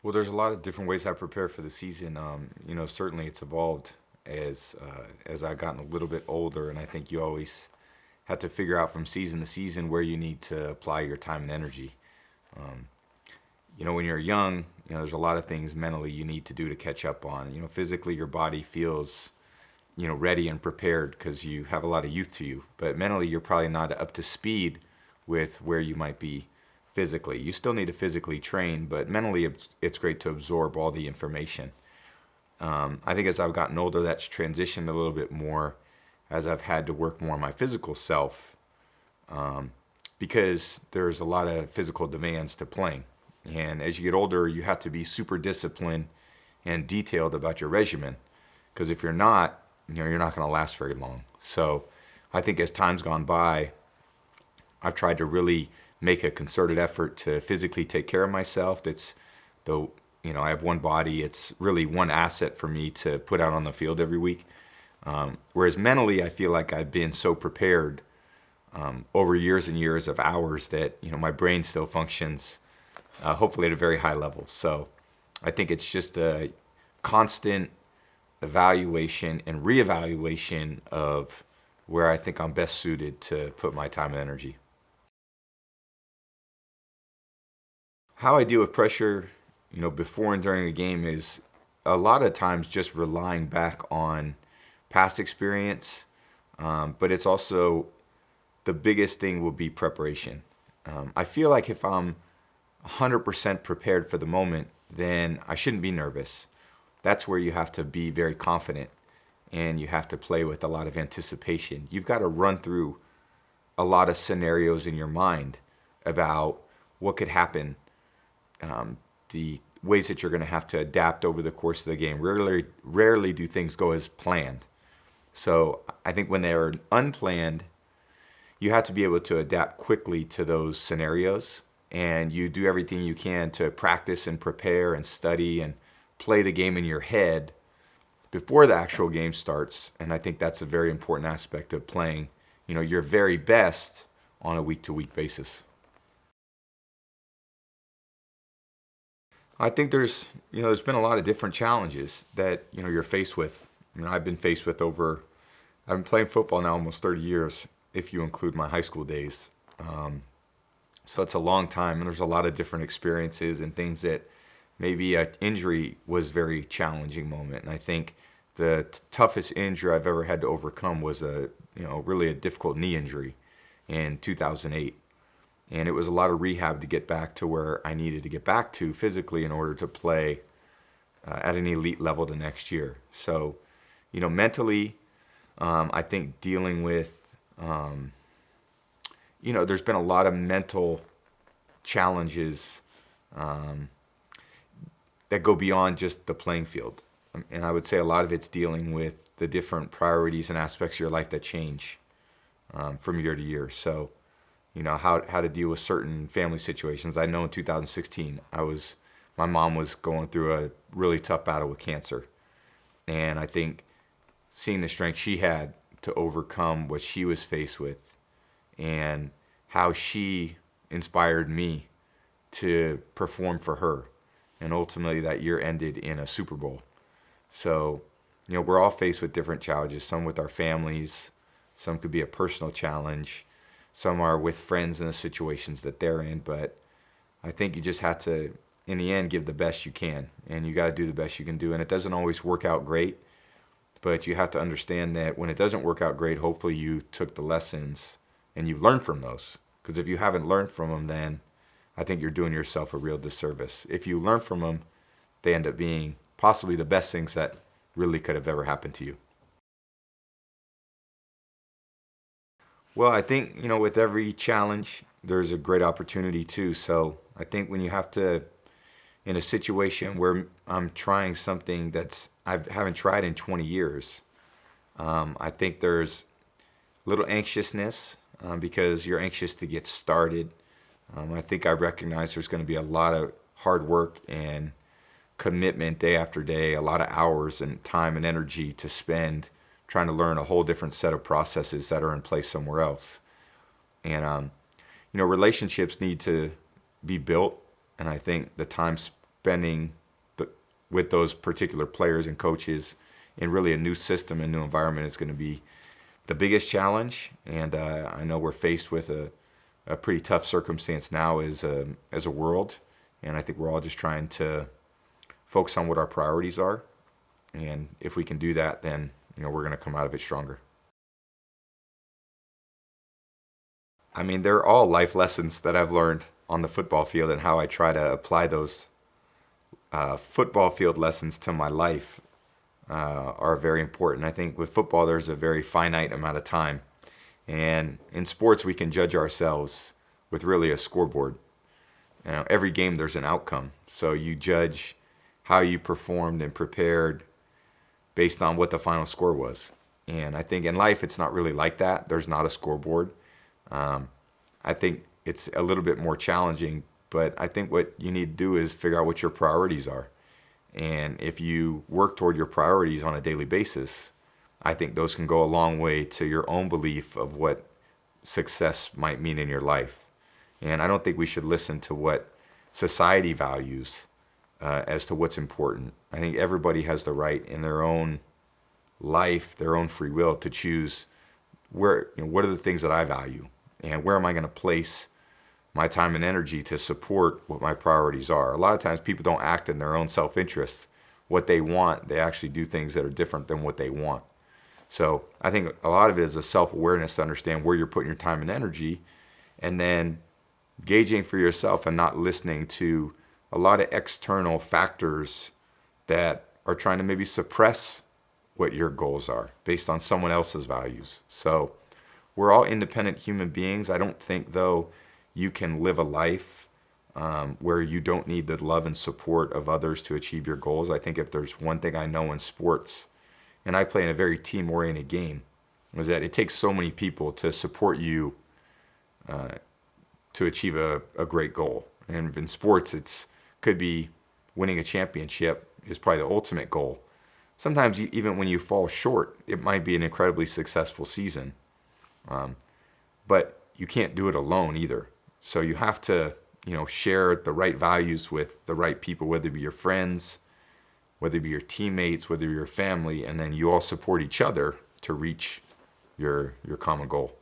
Well, there's a lot of different ways I prepare for the season. Certainly it's evolved as I've gotten a little bit older, and I think you always have to figure out from season to season where you need to apply your time and energy. Um, when you're young, there's a lot of things mentally you need to do to catch up on. Physically your body feels, ready and prepared because you have a lot of youth to you, but mentally you're probably not up to speed with where you might be physically. You still need to physically train, but mentally it's great to absorb all the information. I think as I've gotten older, that's transitioned a little bit more as I've had to work more on my physical self um, because there's a lot of physical demands to playing. And as you get older, you have to be super disciplined and detailed about your regimen because if you're not, you're not going to last very long. So I think as time's gone by, I've tried to really make a concerted effort to physically take care of myself. That's the I have one body. It's really one asset for me to put out on the field every week. Whereas mentally, I feel like I've been so prepared over years and years of hours that my brain still functions, hopefully at a very high level. So I think it's just a constant evaluation and reevaluation of where I think I'm best suited to put my time and energy. How I deal with pressure, before and during a game is a lot of times just relying back on past experience, but it's also the biggest thing will be preparation. I feel like if I'm 100% prepared for the moment, then I shouldn't be nervous. That's where you have to be very confident and you have to play with a lot of anticipation. You've got to run through a lot of scenarios in your mind about what could happen, the ways that you're going to have to adapt over the course of the game. Rarely do things go as planned. So I think when they're unplanned, you have to be able to adapt quickly to those scenarios, and you do everything you can to practice and prepare and study and play the game in your head before the actual game starts. And I think that's a very important aspect of playing, your very best on a week-to-week basis. I think there's been a lot of different challenges that, you're faced with. I've been faced with I've been playing football now almost 30 years, if you include my high school days. So it's a long time, and there's a lot of different experiences and things that maybe an injury was a very challenging moment. And I think the toughest injury I've ever had to overcome was really a difficult knee injury in 2008. And it was a lot of rehab to get back to where I needed to get back to physically in order to play at an elite level the next year. So, mentally, I think dealing with, there's been a lot of mental challenges um, that go beyond just the playing field. And I would say a lot of it's dealing with the different priorities and aspects of your life that change from year to year. So, how to deal with certain family situations. I know in 2016, my mom was going through a really tough battle with cancer. And I think seeing the strength she had to overcome what she was faced with and how she inspired me to perform for her. And ultimately that year ended in a Super Bowl. So, we're all faced with different challenges, some with our families, some could be a personal challenge, some are with friends in the situations that they're in. But I think you just have to, in the end, give the best you can. And you got to do the best you can do. And it doesn't always work out great. But you have to understand that when it doesn't work out great, hopefully you took the lessons and you've learned from those. Because if you haven't learned from them, then I think you're doing yourself a real disservice. If you learn from them, they end up being possibly the best things that really could have ever happened to you. Well, I think, with every challenge, there's a great opportunity too. So I think when you have to, in a situation where I'm trying something I haven't tried in 20 years, I think there's a little anxiousness because you're anxious to get started. I think I recognize there's going to be a lot of hard work and commitment day after day, a lot of hours and time and energy to spend trying to learn a whole different set of processes that are in place somewhere else. And relationships need to be built, and I think the time spending with those particular players and coaches in really a new system and new environment is going to be the biggest challenge. And I know we're faced with a pretty tough circumstance now as a world. And I think we're all just trying to focus on what our priorities are. And if we can do that, then we're going to come out of it stronger. I mean, they're all life lessons that I've learned on the football field, and how I try to apply those football field lessons to my life are very important. I think with football, there's a very finite amount of time. And in sports, we can judge ourselves with really a scoreboard. Every game, there's an outcome. So you judge how you performed and prepared based on what the final score was. And I think in life, it's not really like that. There's not a scoreboard. I think it's a little bit more challenging, but I think what you need to do is figure out what your priorities are. And if you work toward your priorities on a daily basis, I think those can go a long way to your own belief of what success might mean in your life. And I don't think we should listen to what society values as to what's important. I think everybody has the right in their own life, their own free will, to choose what are the things that I value, and where am I going to place my time and energy to support what my priorities are. A lot of times people don't act in their own self-interest. What they want, they actually do things that are different than what they want. So I think a lot of it is a self-awareness to understand where you're putting your time and energy, and then gauging for yourself and not listening to a lot of external factors that are trying to maybe suppress what your goals are based on someone else's values. So we're all independent human beings. I don't think, though, you can live a life where you don't need the love and support of others to achieve your goals. I think if there's one thing I know in sports, and I play in a very team-oriented game, is that it takes so many people to support you to achieve a great goal. And in sports, it's could be winning a championship is probably the ultimate goal. Sometimes even when you fall short, it might be an incredibly successful season. But you can't do it alone either. So you have to, share the right values with the right people, whether it be your friends, whether it be your teammates, whether it be your family, and then you all support each other to reach your common goal.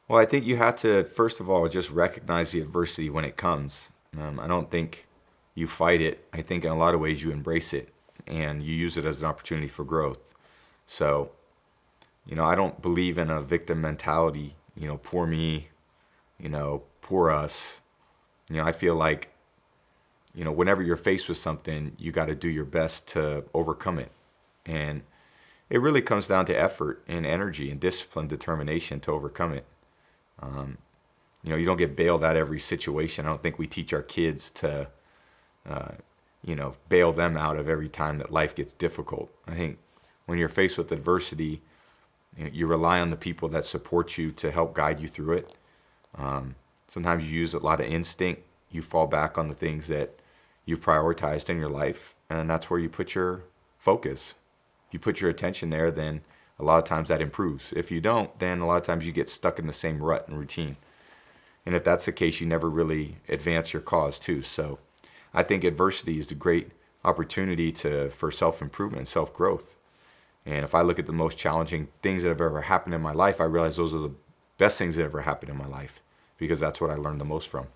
Well, I think you have to, first of all, just recognize the adversity when it comes. I don't think you fight it. I think in a lot of ways you embrace it and you use it as an opportunity for growth. So, I don't believe in a victim mentality, poor me, poor us. I feel like, whenever you're faced with something, you got to do your best to overcome it. And it really comes down to effort and energy and discipline, determination to overcome it. You don't get bailed out of every situation. I don't think we teach our kids to, bail them out of every time that life gets difficult. I think when you're faced with adversity, you rely on the people that support you to help guide you through it. Sometimes you use a lot of instinct. You fall back on the things that you've prioritized in your life, and that's where you put your focus. If you put your attention there, then a lot of times that improves. If you don't, then a lot of times you get stuck in the same rut and routine. And if that's the case, you never really advance your cause too. So I think adversity is a great opportunity for self-improvement and self-growth. And if I look at the most challenging things that have ever happened in my life, I realize those are the best things that ever happened in my life, because that's what I learned the most from.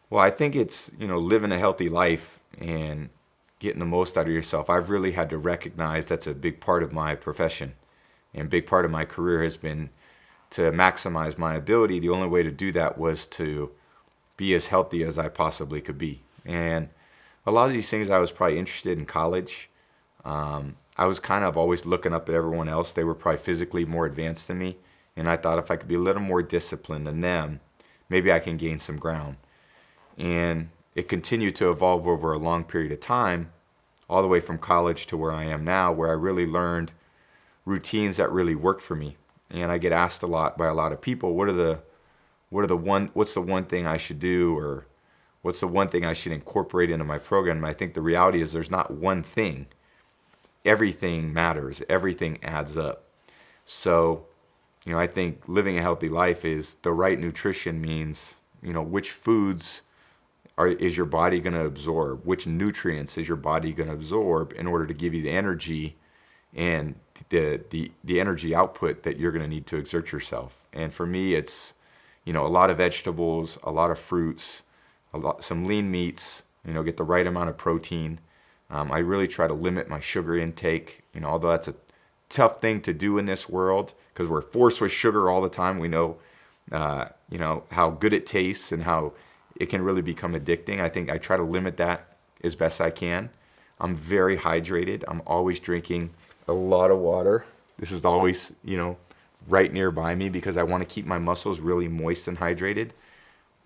Well, I think it's, living a healthy life and getting the most out of yourself. I've really had to recognize that's a big part of my profession, and a big part of my career has been to maximize my ability. The only way to do that was to be as healthy as I possibly could be. And a lot of these things I was probably interested in college. I was kind of always looking up at everyone else. They were probably physically more advanced than me. And I thought if I could be a little more disciplined than them, maybe I can gain some ground. And it continued to evolve over a long period of time, all the way from college to where I am now, where I really learned routines that really worked for me. And I get asked a lot by a lot of people, what's the one thing I should do, or what's the one thing I should incorporate into my program? And I think the reality is there's not one thing. Everything matters. Everything adds up. So, I think living a healthy life is the right nutrition means, which foods is your body going to absorb, which nutrients is your body going to absorb in order to give you the energy and the energy output that you're going to need to exert yourself. And for me, it's, a lot of vegetables, a lot of fruits, some lean meats, get the right amount of protein. I really try to limit my sugar intake, although that's a tough thing to do in this world because we're forced with sugar all the time. We know, how good it tastes and how it can really become addicting. I think I try to limit that as best I can. I'm very hydrated. I'm always drinking a lot of water. This is always, right nearby me because I want to keep my muscles really moist and hydrated.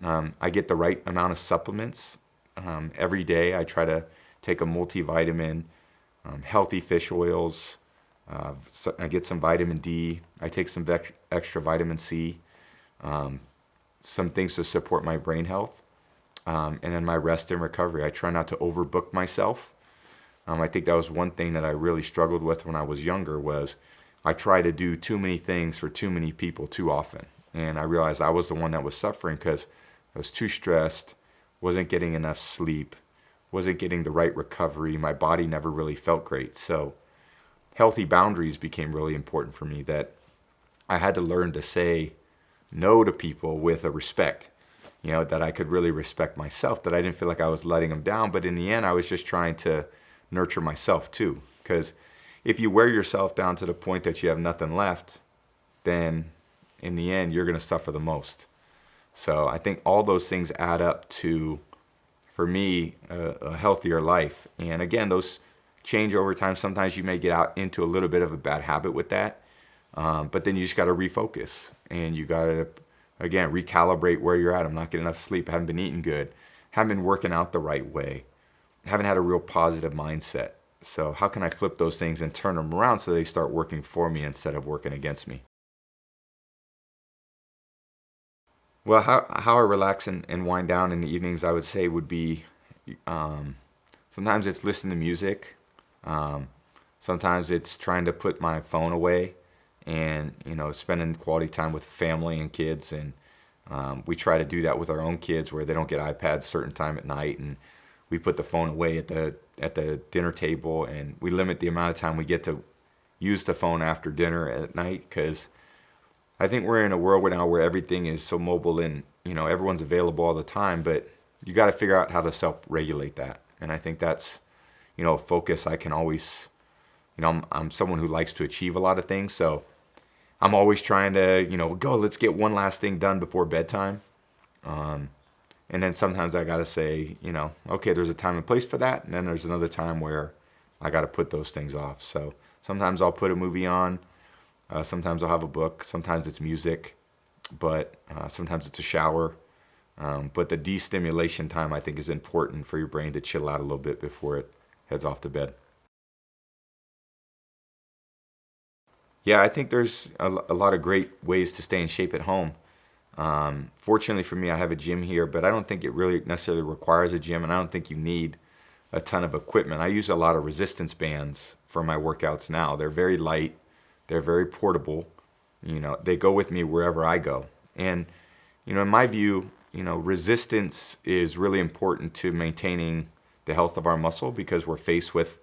I get the right amount of supplements. Every day I try to take a multivitamin, healthy fish oils. So I get some vitamin D. I take some extra vitamin C. Some things to support my brain health. And then my rest and recovery. I try not to overbook myself. I think that was one thing that I really struggled with when I was younger was I tried to do too many things for too many people too often. And I realized I was the one that was suffering because I was too stressed, wasn't getting enough sleep, wasn't getting the right recovery. My body never really felt great. So healthy boundaries became really important for me, that I had to learn to say no to people with a respect, that I could really respect myself, that I didn't feel like I was letting them down. But in the end, I was just trying to nurture myself too. Because if you wear yourself down to the point that you have nothing left, then in the end, you're going to suffer the most. So I think all those things add up to, for me, a healthier life. And again, those change over time. Sometimes you may get out into a little bit of a bad habit with that. But then you just got to refocus and you got to, again, recalibrate where you're at. I'm not getting enough sleep. I haven't been eating good. Haven't been working out the right way. Haven't had a real positive mindset. So how can I flip those things and turn them around so they start working for me instead of working against me? Well, how I relax and wind down in the evenings, I would say would be sometimes it's listening to music. Sometimes it's trying to put my phone away and, spending quality time with family and kids. And we try to do that with our own kids where they don't get iPads a certain time at night. And we put the phone away at the dinner table, and we limit the amount of time we get to use the phone after dinner at night, because I think we're in a world now where everything is so mobile and, everyone's available all the time, but you got to figure out how to self-regulate that. And I think that's, a focus I can always, I'm someone who likes to achieve a lot of things. So I'm always trying to, let's get one last thing done before bedtime. And then sometimes I got to say, okay, there's a time and place for that. And then there's another time where I got to put those things off. So sometimes I'll put a movie on. Sometimes I'll have a book. Sometimes it's music. But sometimes it's a shower. But the de-stimulation time, I think, is important for your brain to chill out a little bit before it heads off to bed. Yeah, I think there's a lot of great ways to stay in shape at home. Fortunately for me, I have a gym here, but I don't think it really necessarily requires a gym, and I don't think you need a ton of equipment. I use a lot of resistance bands for my workouts now. They're very light, they're very portable. They go with me wherever I go. And, in my view, resistance is really important to maintaining the health of our muscle, because we're faced with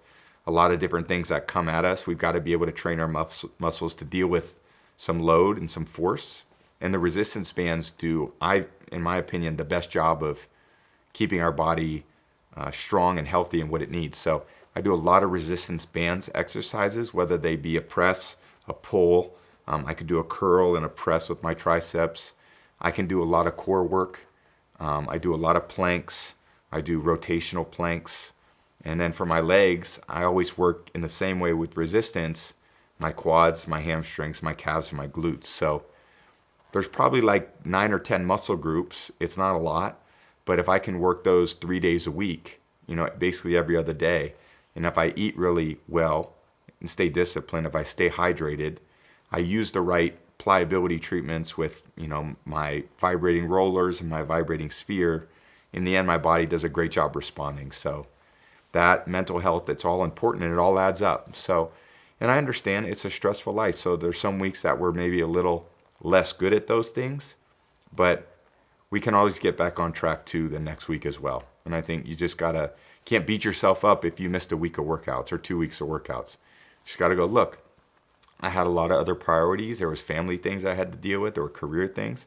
a lot of different things that come at us. We've got to be able to train our muscles to deal with some load and some force. And the resistance bands do, in my opinion, the best job of keeping our body strong and healthy and what it needs. So I do a lot of resistance bands exercises, whether they be a press, a pull. I could do a curl and a press with my triceps. I can do a lot of core work. I do a lot of planks. I do rotational planks. And then for my legs, I always work in the same way with resistance, my quads, my hamstrings, my calves, and my glutes. So there's probably like 9 or 10 muscle groups. It's not a lot, but if I can work those 3 days a week, basically every other day, and if I eat really well and stay disciplined, if I stay hydrated, I use the right pliability treatments with, my vibrating rollers and my vibrating sphere. In the end, my body does a great job responding. So that mental health, it's all important and it all adds up. So And I understand it's a stressful life. So there's some weeks that we're maybe a little less good at those things, but we can always get back on track too the next week as well. And I think you just can't beat yourself up if you missed a week of workouts or 2 weeks of workouts. Just gotta go, look, I had a lot of other priorities. There was family things I had to deal with, or career things,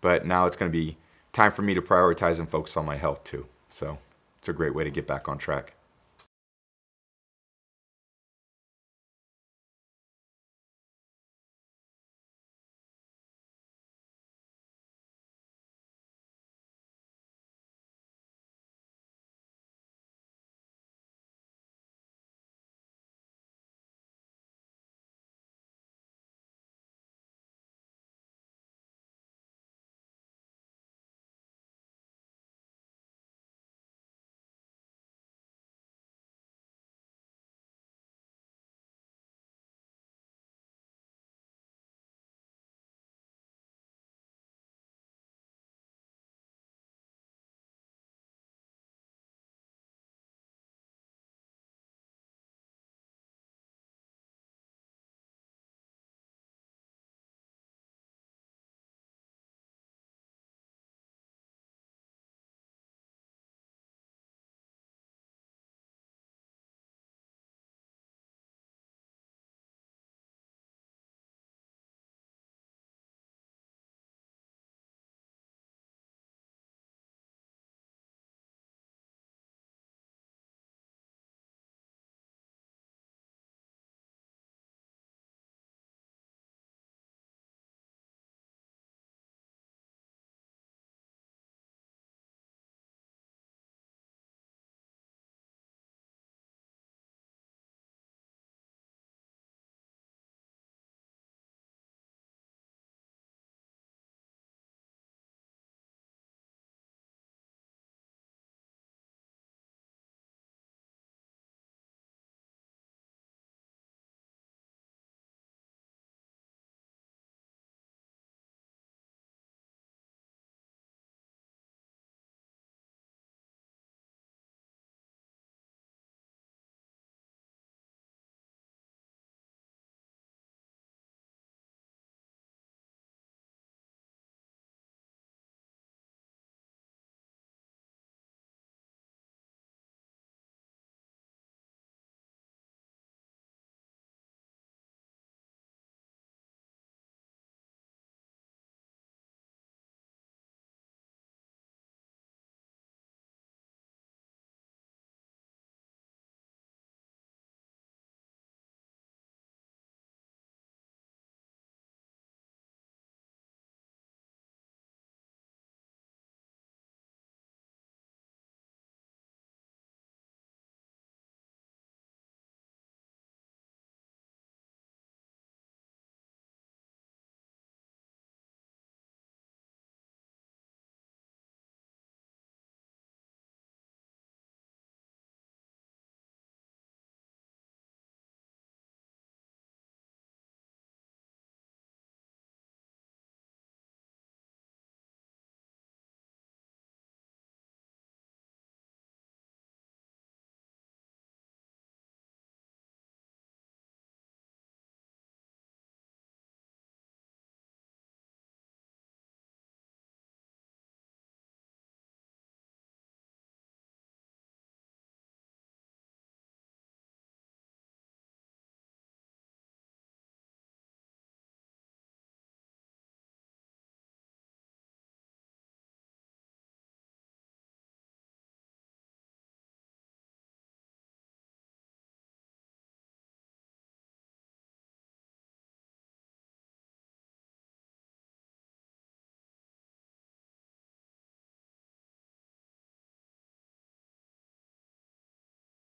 but now it's gonna be time for me to prioritize and focus on my health too. So it's a great way to get back on track.